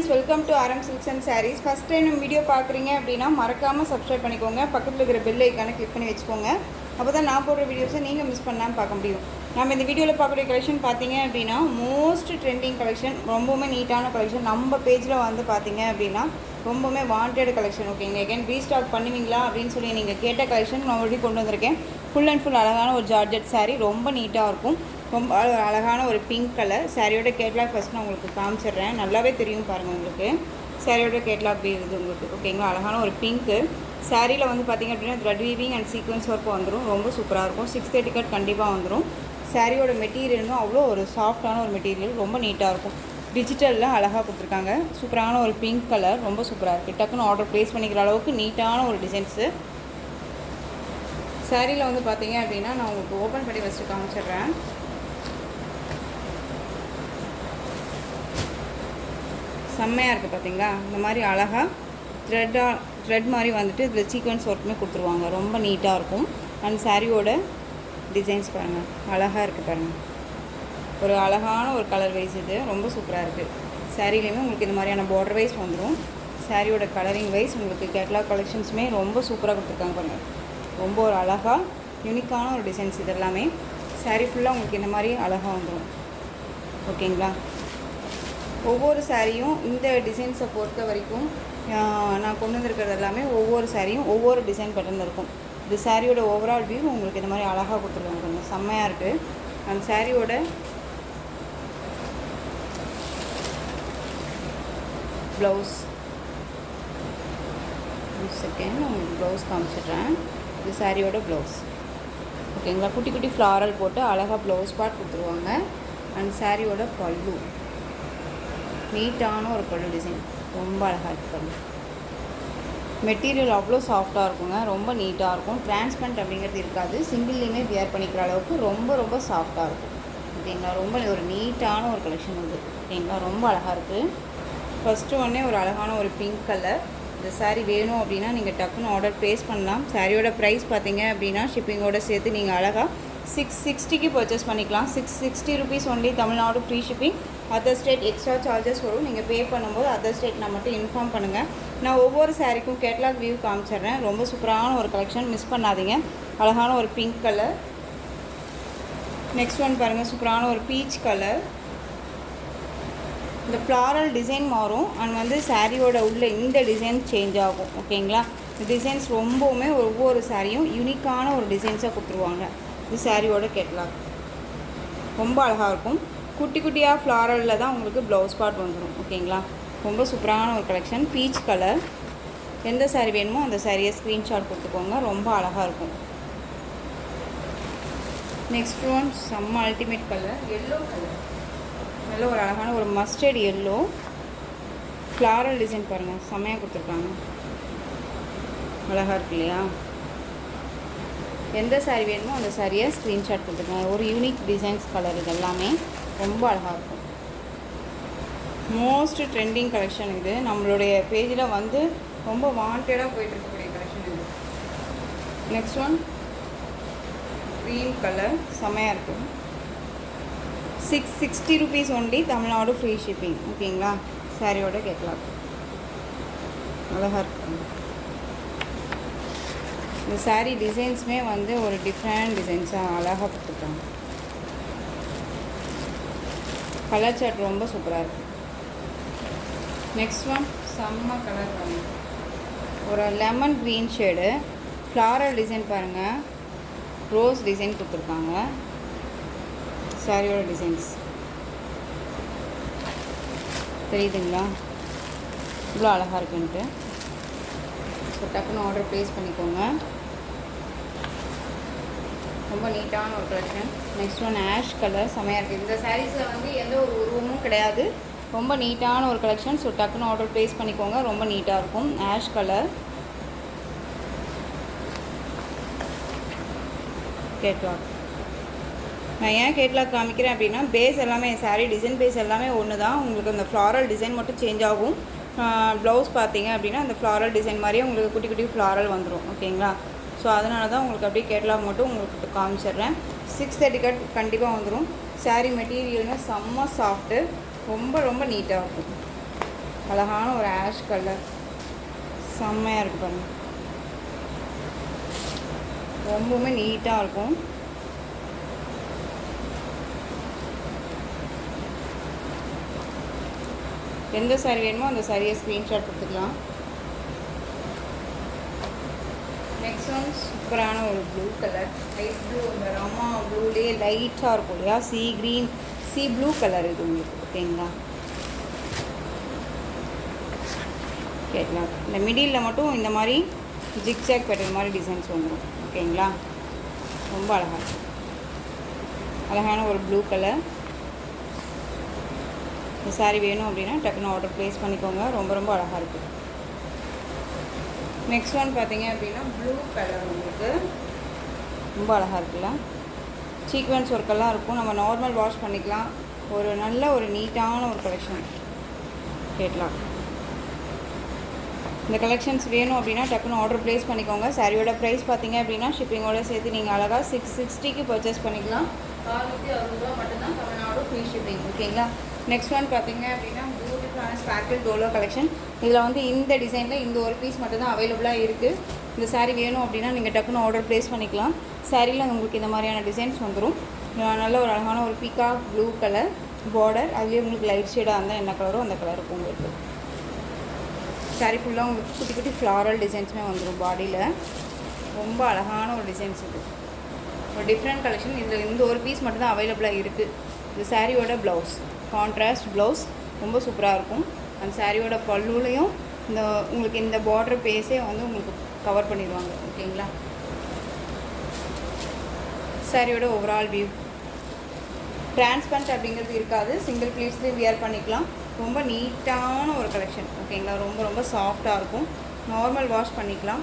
Friends, welcome to RM Silks and Sarees. First time நம்ம video பார்க்குறீங்க அப்படின்னா மறக்காமல் சப்ஸ்கிரைப் பண்ணிக்கோங்க. பக்கத்தில் இருக்கிற பெல் ஐக்கானை கிளிக் பண்ணி வச்சுக்கோங்க. அப்போ தான் நான் போடுற வீடியோஸை நீங்கள் மிஸ் பண்ணாமல் பார்க்க முடியும். நம்ம இந்த வீடியோவில் பார்க்கக்கூடிய கலெக்ஷன் பார்த்தீங்க அப்படின்னா மோஸ்ட் ட்ரெண்டிங் கலெக்ஷன், ரொம்பவுமே நீட்டான கலெக்ஷன். நம்ம பேஜில் வந்து பார்த்தீங்க அப்படின்னா ரொம்பவுமே வாண்டட் கலெக்ஷன். ஓகேங்க, எகைன் ரீஸ்டாக் பண்ணுவீங்களா அப்படின்னு சொல்லி நீங்கள் கேட்ட கலெக்ஷன் நான் ஆல்ரெடி கொண்டு வந்திருக்கேன். ஃபுல் அண்ட் ஃபுல் அழகான ஒரு ஜார்ஜெட் சாரீ, ரொம்ப நீட்டாக இருக்கும். ரொம்ப அழகான ஒரு பிங்க் கலர் சாரியோட கேட்லாக் ஃபஸ்ட் நான் உங்களுக்கு காமிச்சிடுறேன். நல்லாவே தெரியும் பாருங்கள் உங்களுக்கு சாரியோட கேட்லாக் இது உங்களுக்கு. ஓகேங்களா, அழகான ஒரு பிங்க்கு சாரியில் வந்து பார்த்திங்க அப்படின்னா thread weaving and sequence work வந்துடும். ரொம்ப சூப்பராக இருக்கும். 630 கட் கண்டிப்பாக வந்துடும். சாரியோட மெட்டீரியலும் அவ்வளோ ஒரு சாஃப்டான ஒரு மெட்டீரியல், ரொம்ப நீட்டாக இருக்கும். டிஜிட்டலில் அழகாக கொடுத்துருக்காங்க. சூப்பரான ஒரு பிங்க் கலர், ரொம்ப சூப்பராக இருக்குது. டக்குன்னு ஆர்டர் ப்ளேஸ் பண்ணிக்கிற அளவுக்கு நீட்டான ஒரு டிசைன்ஸு. சாரியில் வந்து பார்த்தீங்க அப்படின்னா நான் உங்களுக்கு ஓப்பன் பண்ணி வச்சுட்டு காமிச்சிடுறேன். செம்மையாக இருக்குது பார்த்தீங்களா. இந்த மாதிரி அழகாக த்ரெட் மாதிரி வந்துட்டு இதில் சீக்வன்ஸ் ஒர்க்குமே கொடுத்துருவாங்க. ரொம்ப நீட்டாக இருக்கும். அண்ட் சாரியோட டிசைன்ஸ் பாருங்கள், அழகாக இருக்குது பாருங்கள். ஒரு அழகான ஒரு கலர் வைஸ், இது ரொம்ப சூப்பராக இருக்குது. சாரிலையுமே உங்களுக்கு இந்த மாதிரியான பார்டர் வைஸ் வந்துடும். சாரியோட கலரிங் வைஸ் உங்களுக்கு கேட்லாக் கலெக்ஷன்ஸுமே ரொம்ப சூப்பராக கொடுத்துருக்காங்க பாருங்கள். ரொம்ப ஒரு அழகாக யூனிக்கான ஒரு டிசைன்ஸ் இது எல்லாமே. சாரீ ஃபுல்லாக உங்களுக்கு இந்த மாதிரி அழகாக வந்துடும். ஓகேங்களா, ஒவ்வொரு சாரியும் இந்த டிசைன்ஸை பொறுத்த வரைக்கும் நான் கொண்டு வந்திருக்கிறது எல்லாமே ஒவ்வொரு சாரியும் ஒவ்வொரு டிசைன் பேட்டர்ன் இருக்கும். இந்த சாரியோட ஓவரால் வியூ உங்களுக்கு இந்த மாதிரி அழகாக கொடுத்துருவாங்க. கொஞ்சம் செம்மையாக இருக்குது. அந்த சாரியோட ப்ளவுஸ் செகண்ட் உங்களுக்கு ப்ளவுஸ் காமிச்சிடுறேன். இது சாரியோட ப்ளவுஸ். ஓகேங்களா, குட்டி குட்டி ஃப்ளாரல் போட்டு அழகாக ப்ளவுஸ் பார்ட் கொடுத்துருவாங்க. அண்ட் சாரியோட பல்லு நீட்டான ஒரு பல்லு டிசைன், ரொம்ப அழகாக இருக்குது. மெட்டீரியல் அவ்வளோ சாஃப்டாக இருக்குங்க, ரொம்ப நீட்டாக இருக்கும். டிரான்ஸ்பரண்ட் அப்படிங்கிறது இருக்காது. சிங்கிள்லேயுமே வியர் பண்ணிக்கிற அளவுக்கு ரொம்ப ரொம்ப சாஃப்டாக இருக்கும். ஓகேங்களா, ரொம்ப ஒரு நீட்டான ஒரு கலெக்ஷன் இது. ஓகேங்களா, ரொம்ப அழகாக இருக்குது. ஃபஸ்ட்டு ஒன்றே ஒரு அழகான ஒரு பிங்க் கலர். இந்த சாரீ வேணும் அப்படின்னா நீங்கள் டக்குன்னு ஆர்டர் ப்ளேஸ் பண்ணலாம். சாரியோட ப்ரைஸ் பார்த்தீங்க அப்படின்னா ஷிப்பிங்கோடு சேர்த்து நீங்கள் அழகாக 660க்கு பர்ச்சேஸ் பண்ணிக்கலாம். 660 rupees only. Tamil Nadu free shipping. Other state extra charges வரும். நீங்கள் பே பண்ணும்போது அதர் ஸ்டேட் நான் மட்டும் இன்ஃபார்ம் பண்ணுங்கள். நான் ஒவ்வொரு சாரிக்கும் கேட்லாக் வியூ காமிச்சிடுறேன். ரொம்ப சூப்பரான ஒரு கலெக்ஷன், மிஸ் பண்ணாதீங்க. அழகான ஒரு பிங்க் கலர். நெக்ஸ்ட் ஒன் பாருங்கள், சூப்பரான ஒரு பீச் கலர். இந்த ஃப்ளாரல் டிசைன் மாறும். அண்ட் வந்து சாரியோட உள்ள இந்த டிசைன் சேஞ்ச் ஆகும். ஓகேங்களா, இந்த டிசைன்ஸ் ரொம்பவுமே ஒவ்வொரு சாரியும் யூனிக்கான ஒரு டிசைன்ஸாக கொடுத்துருவாங்க. இது சாரியோட கேட்லாக், ரொம்ப அழகாக இருக்கும். குட்டி குட்டியாக ஃப்ளாரலில் தான் உங்களுக்கு ப்ளவுஸ் பார்ட் வந்துடும். ஓகேங்களா, ரொம்ப சூப்பரான ஒரு கலெக்ஷன். Peach colour. எந்த சாரீ வேணுமோ அந்த சாரியை ஸ்க்ரீன்ஷாட் கொடுத்துக்கோங்க. ரொம்ப அழகாக இருக்கும். நெக்ஸ்ட் ஒன் செம்ம அல்டிமேட் கலர், எல்லோ கலர். நல்ல ஒரு அழகான ஒரு மஸ்டர்ட் எல்லோ. ஃப்ளாரல் டிசைன் பாருங்கள், செம்மையாக கொடுத்துருக்காங்க. அழகாக இருக்கு இல்லையா. எந்த சாரீ வேணுமோ அந்த சாரியை ஸ்க்ரீன்ஷாட் கொடுத்துருக்காங்க. ஒரு யூனிக் டிசைன்ஸ் கலர், இது எல்லாமே ரொம்ப அழகாக இருக்கும். மோஸ்ட் ட்ரெண்டிங் கலெக்ஷன் இது. நம்மளுடைய பேஜில் வந்து ரொம்ப வாண்டடாக போயிட்டு இருக்கக்கூடிய கலெக்ஷன் இது. நெக்ஸ்ட் ஒன் க்ரீன் கலர், செம்மையாக இருக்குது. 660 rupees only. Tamil Nadu free shipping. ஓகேங்களா, சாரியோட கேட்லாக் அழகாக இருக்குது. இந்த சாரீ டிசைன்ஸுமே வந்து ஒரு டிஃப்ரெண்ட் டிசைன்ஸாக அழகாக கொடுத்துருக்காங்க. கலர் சார்ட் ரொம்ப சூப்பராக இருக்குது. நெக்ஸ்ட் ஒன் செம்ம கலர் பாருங்கள், ஒரு lemon green shade. Floral design பாருங்கள், ரோஸ் டிசைன் கொடுத்துருக்காங்க. சாரியோட டிசைன்ஸ் தெரியுதுங்களா, இவ்வளோ அழகாக இருக்குன்ட்டு. ஸோ டக்குன்னு ஆர்டர் ப்ளேஸ் பண்ணிக்கோங்க. ரொம்ப நீட்டான ஒரு collection. Next one ash colour, செமையாக இருக்குது. இந்த சாரீஸில் வந்து எந்த ஒரு உருவமும் கிடையாது. ரொம்ப நீட்டான ஒரு கலெக்ஷன். ஸோ டக்குன்னு ஆர்டர் ப்ளேஸ் பண்ணிக்கோங்க. ரொம்ப நீட்டாக இருக்கும். Ash colour catalogue. நான் ஏன் கேட்லாக் காமிக்கிறேன் அப்படின்னா பேஸ் எல்லாமே சாரீ டிசைன் பேஸ் எல்லாமே ஒன்று தான். உங்களுக்கு அந்த ஃப்ளாரல் டிசைன் மட்டும் சேஞ்ச் ஆகும். ப்ளவுஸ் பார்த்தீங்க அப்படின்னா அந்த ஃப்ளாரல் டிசைன் மாதிரியே உங்களுக்கு குட்டி குட்டி ஃப்ளாரல் வந்துடும். ஓகேங்களா, ஸோ அதனால தான் உங்களுக்கு அப்படியே கேட்லாக் மட்டும் உங்களுக்கு காமிச்சிடுறேன். 630 கட் கண்டிப்பாக வந்துடும். சாரீ மெட்டீரியல்னு செம்ம சாஃப்ட்டு, ரொம்ப ரொம்ப நீட்டாக இருக்கும். அழகான ஒரு ஆஷ் கலர், செம்மையாக இருக்குது பாருங்கள். ரொம்பவுமே நீட்டாக இருக்கும். எந்த சாரி வேணுமோ அந்த சாரியை ஸ்க்ரீன்ஷாட் கொடுத்துக்கலாம். நெக்ஸ்ட் ஒன் சூப்பரான ஒரு ப்ளூ கலர், லைட் ப்ளூ, இந்த ராமா ப்ளூலேயே லைட்டாக இருக்கும் இல்லையா, சி ப்ளூ கலர் இது உங்களுக்கு. ஓகேங்களா, கேட்கலாம். இந்த மிடில் மட்டும் இந்த மாதிரி ஜிக்ஜாக் பேட்டர்ன் மாதிரி டிசைன்ஸ் வந்துடும். ஓகேங்களா, ரொம்ப அழகாக இருக்கும். அழகான ஒரு ப்ளூ கலர். இந்த சாரீ வேணும் அப்படின்னா டக்குன்னு ஆர்டர் ப்ளேஸ் பண்ணிக்கோங்க. ரொம்ப ரொம்ப அழகாக இருக்குது. நெக்ஸ்ட் ஒன் பார்த்தீங்க அப்படின்னா ப்ளூ கலர், உங்களுக்கு ரொம்ப அழகாக இருக்குல்ல. சீக்வென்ஸ் ஒர்க்கெல்லாம் இருக்கும். நம்ம நார்மல் வாஷ் பண்ணிக்கலாம். ஒரு நல்ல ஒரு நீட்டான ஒரு கலெக்ஷன் கேட்கலாம். இந்த கலெக்ஷன்ஸ் வேணும் அப்படின்னா டக்குன்னு ஆர்டர் ப்ளேஸ் பண்ணிக்கோங்க. சாரியோட ப்ரைஸ் பார்த்தீங்க அப்படின்னா ஷிப்பிங்கோட சேர்த்து நீங்கள் அழகாக 660க்கு பர்ச்சேஸ் பண்ணிக்கலாம். 660 மட்டும்தான், தமிழ்நாடு ஃப்ரீ ஷிப்பிங். ஓகேங்களா. நெக்ஸ்ட் ஒன் பார்த்தீங்க அப்படின்னா பியூட்டிஃபுல்லான ஸ்பார்க்கிள் டோலோ கலெக்ஷன். இதில் வந்து இந்த டிசைனில் இந்த ஒரு பீஸ் மட்டும்தான் அவைலபிளாக இருக்குது. இந்த சாரீ வேணும் அப்படின்னா நீங்கள் டக்குன்னு ஆர்டர் ப்ளேஸ் பண்ணிக்கலாம். சாரியில் உங்களுக்கு இந்த மாதிரியான டிசைன்ஸ் வந்துடும். நல்ல ஒரு அழகான ஒரு பீகாக் ப்ளூ கலர் பார்டர், அதுலேயே உங்களுக்கு லைட் ஷேடாக இருந்தால் என்ன கலரோ அந்த கலர் இருக்கும் உங்களுக்கு. சாரீ ஃபுல்லாக உங்களுக்கு குட்டி குட்டி ஃப்ளாரல் டிசைன்ஸுமே வந்துடும் பாடியில். ரொம்ப அழகான ஒரு டிசைன்ஸ் இது, ஒரு டிஃப்ரெண்ட் கலெக்ஷன். இதில் இந்த ஒரு பீஸ் மட்டும்தான் அவைலபிளாக இருக்குது. இந்த சாரியோட ப்ளவுஸ் கான்ட்ராஸ்ட் ப்ளவுஸ் ரொம்ப சூப்பராக இருக்கும். அந்த சாரியோட பல்லுலையும் இந்த உங்களுக்கு இந்த பார்டர் பேஸே வந்து உங்களுக்கு கவர் பண்ணிடுவாங்க. ஓகேங்களா. சாரியோட ஓவரால் வியூ டிரான்ஸ்பரண்ட் அப்படிங்கிறது இருக்காது. சிங்கிள் ப்ளீட்ஸ்லேயும் வியர் பண்ணிக்கலாம். ரொம்ப நீட்டான ஒரு கலெக்ஷன். ஓகேங்களா, ரொம்ப ரொம்ப சாஃப்டாக இருக்கும். நார்மல் வாஷ் பண்ணிக்கலாம்,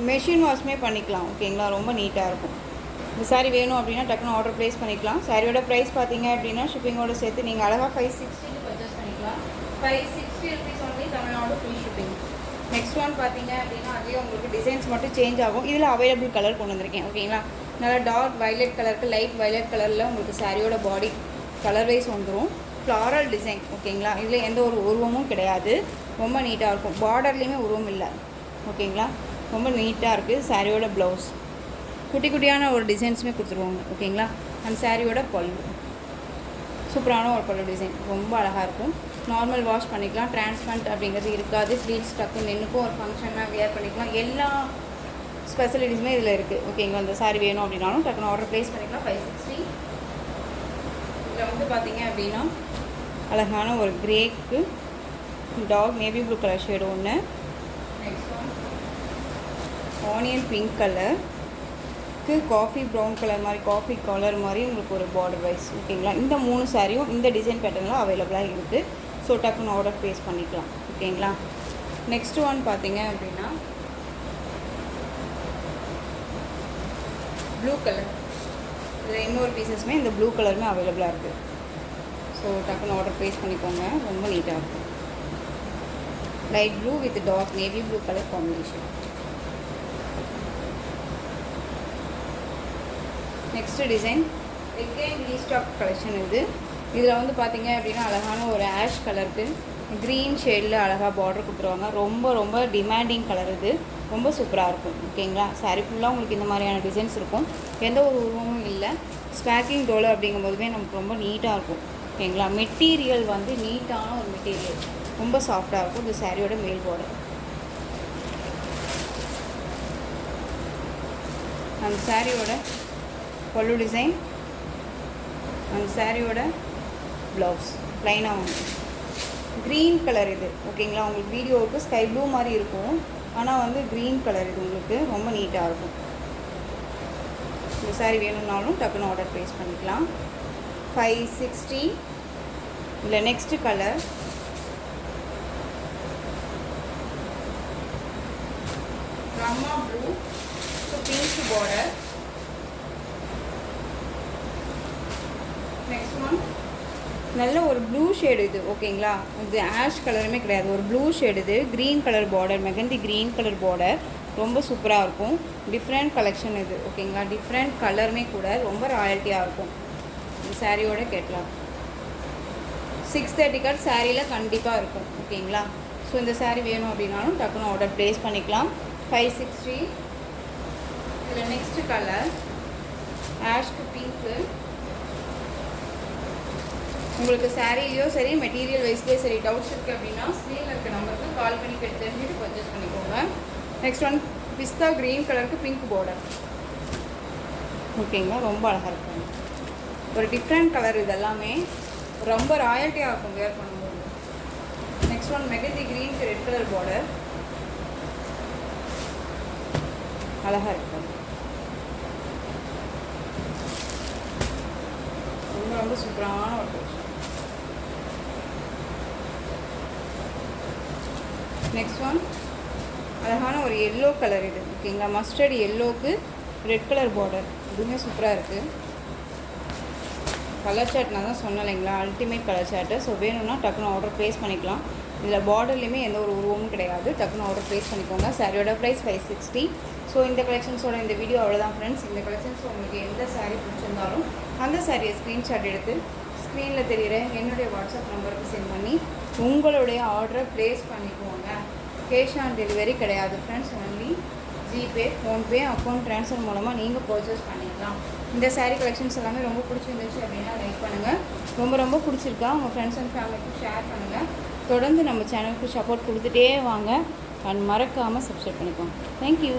மெஷின் வாஷ்மே பண்ணிக்கலாம். ஓகேங்களா, ரொம்ப நீட்டாக இருக்கும். இந்த சாரீ வேணும் அப்படின்னா டக்குன்னு ஆர்டர் ப்ளேஸ் பண்ணிக்கலாம். சாரியோட ப்ரைஸ் பார்த்தீங்க அப்படின்னா ஷிப்பிங்கோடு சேர்த்து நீங்கள் அழகாக 560க்கு பர்ச்சேஸ் பண்ணிக்கலாம். 560 rupees only, Tamil Nadu free shipping. Next one பார்த்தீங்க அப்படின்னா அதே உங்களுக்கு டிசைன்ஸ் மட்டும் சேஞ்ச் ஆகும். இதில் அவைலபிள் கலர் கொண்டு வந்திருக்கேன். ஓகேங்களா, நல்லா டார்க் வயலட் கலருக்கு லைட் வயலட் கலரில் உங்களுக்கு சாரியோட பாடி கலர் வைஸ் வந்துடும். Floral design. ஓகேங்களா, இதில் எந்த ஒரு உருவமும் கிடையாது. ரொம்ப நீட்டாக இருக்கும். பார்டர்லேயுமே உருவம் இல்லை. ஓகேங்களா, ரொம்ப நீட்டாக இருக்குது. சாரியோட ப்ளவுஸ் குட்டி குட்டியான ஒரு டிசைன்ஸுமே கொடுத்துருவாங்க. ஓகேங்களா, அந்த சாரியோட பல்லு சூப்பரான ஒரு பல்லு டிசைன், ரொம்ப அழகாக இருக்கும். நார்மல் வாஷ் பண்ணிக்கலாம். டிரான்ஸ்பரண்ட் அப்படிங்கிறது இருக்காது. ப்ளீட்ஸ் டக்கு நின்றுக்கும். ஒரு ஃபங்க்ஷனாக வியர் பண்ணிக்கலாம். எல்லா ஸ்பெசிலிட்டிஸுமே இதில் இருக்குது. ஓகேங்களா, அந்த சாரி வேணும் அப்படின்னாலும் டக்குன்னு ஆர்டர் ப்ளேஸ் பண்ணிக்கலாம். 560. இதில் வந்து பார்த்தீங்க அப்படின்னா அழகான ஒரு கிரேக்கு dark navy blue colour shade ஒன்று. Next one onion pink colour, coffee brown colour மாதிரி, காஃபி கலர் மாதிரி உங்களுக்கு ஒரு பார்டர் வைஸ். ஓகேங்களா, இந்த 3 சாரியும் இந்த டிசைன் பேட்டர்னில் அவைலபிளாக இருக்குது. ஸோ டக்குன்னு ஆர்டர் ப்ளேஸ் பண்ணிக்கலாம். ஓகேங்களா. நெக்ஸ்ட் ஒன் பார்த்தீங்க அப்படின்னா ப்ளூ கலர். இதில் இன்னொரு பீசஸுமே இந்த ப்ளூ கலருமே அவைலபிளாக இருக்குது. ஸோ டக்குன்னு ஆர்டர் ப்ளேஸ் பண்ணிக்கோங்க. ரொம்ப நீட்டாக இருக்கும். Light blue with dark navy blue colour combination. Next design again restock collection இது. இதில் வந்து பார்த்தீங்க அப்படின்னா அழகான ஒரு ஆஷ் கலருக்கு க்ரீன் ஷேடில் அழகாக பார்டர் கொடுத்துருவாங்க. ரொம்ப ரொம்ப டிமாண்டிங் கலர் இது. ரொம்ப சூப்பராக இருக்கும். ஓகேங்களா, சாரீ ஃபுல்லாக உங்களுக்கு இந்த மாதிரியான டிசைன்ஸ் இருக்கும். எந்த ஒரு உருவமும் இல்லை. ஸ்பார்க்கிங் டோலோ அப்படிங்கும்போதுமே நமக்கு ரொம்ப நீட்டாக இருக்கும். ஓகேங்களா, மெட்டீரியல் வந்து நீட்டான ஒரு மெட்டீரியல், ரொம்ப சாஃப்டாக இருக்கும். இந்த சாரியோட மேல் பார்டர், அந்த சாரியோட பல்லு டிசைன், அந்த சாரியோட ப்ளவுஸ் ப்ளைனாக வந்து க்ரீன் கலர் இது. ஓகேங்களா, உங்களுக்கு வீடியோவுக்கு ஸ்கை ப்ளூ மாதிரி இருக்கும், ஆனால் வந்து க்ரீன் கலர் இது உங்களுக்கு ரொம்ப நீட்டாக இருக்கும். இந்த சாரி வேணும்னாலும் டக்குன்னு ஆர்டர் ப்ளேஸ் பண்ணிக்கலாம். 560. இல்லை next colour Rama blue, pink border. Next one நல்ல ஒரு ப்ளூ ஷேடு இது. ஓகேங்களா, இது ஆஷ் கலருமே கிடையாது, ஒரு ப்ளூ ஷேடு இது. Green colour border, mehndi green colour border, ரொம்ப சூப்பராக இருக்கும். டிஃப்ரெண்ட் கலெக்ஷன் இது. ஓகேங்களா, டிஃப்ரெண்ட் கலருமே கூட ரொம்ப ராயல்ட்டியாக இருக்கும். இந்த சாரியோட கேட்கலாம் 630 கட் சாரியில் கண்டிப்பாக இருக்கும். ஓகேங்களா. ஸோ இந்த saree வேணும் அப்படின்னாலும் டக்குன்னு ஆர்டர் ப்ளேஸ் பண்ணிக்கலாம். 560. இதில் நெக்ஸ்ட்டு கலர் ஆஷ்க்கு பிங்க்கு. உங்களுக்கு சாரீலையோ சரி மெட்டீரியல் வைஸ்லேயே சரி டவுட்ஸ் இருக்குது அப்படின்னா ஸ்க்ரீனில் இருக்க நம்பருக்கு கால் பண்ணி கேட்டு தெரிஞ்சுட்டு பர்ச்சேஸ் பண்ணிக்கோங்க. நெக்ஸ்ட் ஒன் பிஸ்தா க்ரீன் கலருக்கு பிங்க் பார்டர். ஓகேங்களா, ரொம்ப அழகாக இருக்கும். ஒரு டிஃப்ரெண்ட் கலர், இதெல்லாமே ரொம்ப ராயல்ட்டியாக இருக்கும் வேர் பண்ணும்போது. நெக்ஸ்ட் ஒன் மெகந்தி க்ரீனுக்கு ரெட் கலர் பார்டர். அழகாக இருக்கும், ரொம்ப ரொம்ப சூப்பரான ஒரு டிஷ். நெக்ஸ்ட் ஒன் அழகான ஒரு எல்லோ கலர். இது ஓகேங்களா, மஸ்டர்ட் எல்லோவுக்கு ரெட் கலர் பார்டர். இதுவுமே சூப்பராக இருக்குது. கலர் சார்ட் நான் தான் சொன்னேன் இல்லைங்களா, அல்டிமேட் கலர் சார்ட்டு. ஸோ வேணும்னா டக்குன்னு ஆர்டர் ப்ளேஸ் பண்ணிக்கலாம். இதில் பார்டர்லேயுமே எந்த ஒரு உருவமும் கிடையாது. டக்குன்னு ஆர்டர் ப்ளேஸ் பண்ணிக்கோங்க. சாரியோட ப்ரைஸ் 560. ஸோ இந்த கலெக்ஷன்ஸோட இந்த வீடியோ அவ்வளோதான் ஃப்ரெண்ட்ஸ். இந்த கலெக்ஷன்ஸ் உங்களுக்கு எந்த சாரீ பிடிச்சிருந்தாலும் அந்த சாரியை ஸ்க்ரீன்ஷாட் எடுத்து ஸ்க்ரீனில் தெரிகிற என்னுடைய வாட்ஸ்அப் நம்பருக்கு சென்ட் பண்ணி உங்களுடைய ஆர்டரை ப்ளேஸ் பண்ணிக்கோங்க. கேஷ் ஆன் டெலிவரி கிடையாது friends. Only GPay, PhonePe, account transfer மூலமாக நீங்கள் பர்ச்சேஸ் பண்ணிக்கலாம். இந்த சாரீ கலெக்ஷன்ஸ் எல்லாமே ரொம்ப பிடிச்சிருந்துச்சு அப்படின்னா லைக் பண்ணுங்கள். ரொம்ப ரொம்ப பிடிச்சிருக்கா உங்கள் ஃப்ரெண்ட்ஸ் அண்ட் ஃபேமிலிக்கு ஷேர் பண்ணுங்கள். தொடர்ந்து நம்ம சேனலுக்கு சப்போர்ட் கொடுத்துட்டே வாங்க. அண்ட் மறக்காமல் சப்ஸ்கிரைப் பண்ணிக்கோங்க. தேங்க்யூ.